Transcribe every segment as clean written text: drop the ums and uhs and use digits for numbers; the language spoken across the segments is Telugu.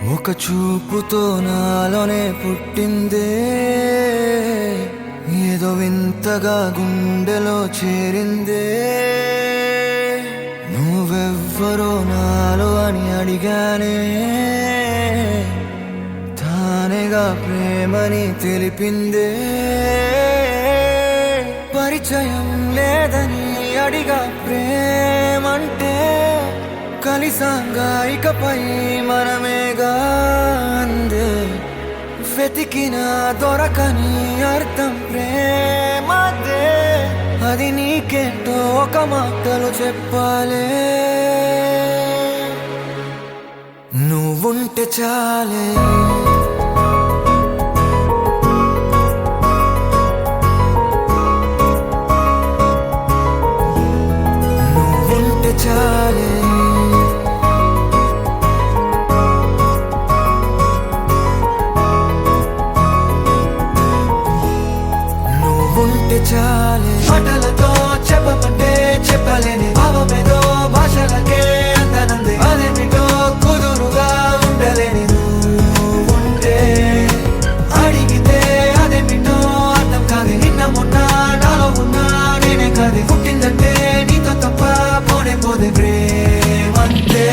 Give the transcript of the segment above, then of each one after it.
ఒక చూపుతో నాలోనే పుట్టిందే, ఏదో వింతగా గుండెలో చేరిందే. నువ్వెవ్వరో నాలో అని అడిగానే, తానేగా ప్రేమని తెలిపిందే. పరిచయం లేదని అడిగా ప్రేమంటే, కలిసాంగా ఇకపై మనమేగా అందే. వెతికినా దొరకని అర్థం ప్రేమదే, అది నీకేంటో ఒక మాటలో చెప్పాలే. నువ్వుంటే చాలే, నువ్వుంటే చాలే, నువ్వుంటే చాలే. మాటలతో చెప్పమంటే చెప్పలేని భావమేదో భాషలకే అందనంది. అదేమిటో కుదురుగా ఉండలేని నువ్వుంటే, అడిగితే అదేమిటో అర్థం కాదు. నిన్న మొన్న నాలో ఉన్నా నేనే కాదు. పుట్టిందంటే నీతో తప్ప పోనే పోదే ప్రేమంతే.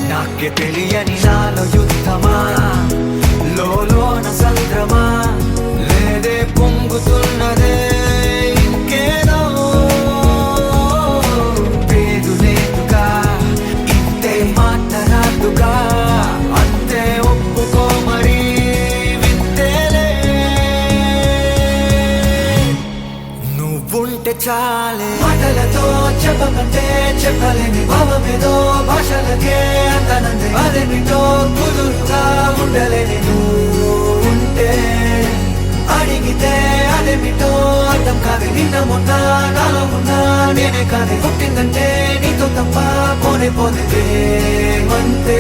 నాకే తెలియని నాలో యుద్ధమా, లోన సంద్రమా, లేదే పొంగుతున్నదే ఇంకేదో. పేరు లేదుగా, ఇంతే మాట్లాడుగా, అంతే ఒప్పుకో మరి వింతేలే. నువ్వుంటే చాలే, మాటలతో చెప్పమంటే చెప్పలేని భావమేదో భాషలకే అందనంది. అదేమిటో కుదురుగా ఉండలేని నువ్వుంటే, అడిగితే అదేమిటో అర్థం కాదు. నిన్న మొన్న నాలో ఉన్నా నేనే కాదు. పుట్టిందంటే నీతో తప్ప పోనే పోతే ప్రేమంతే.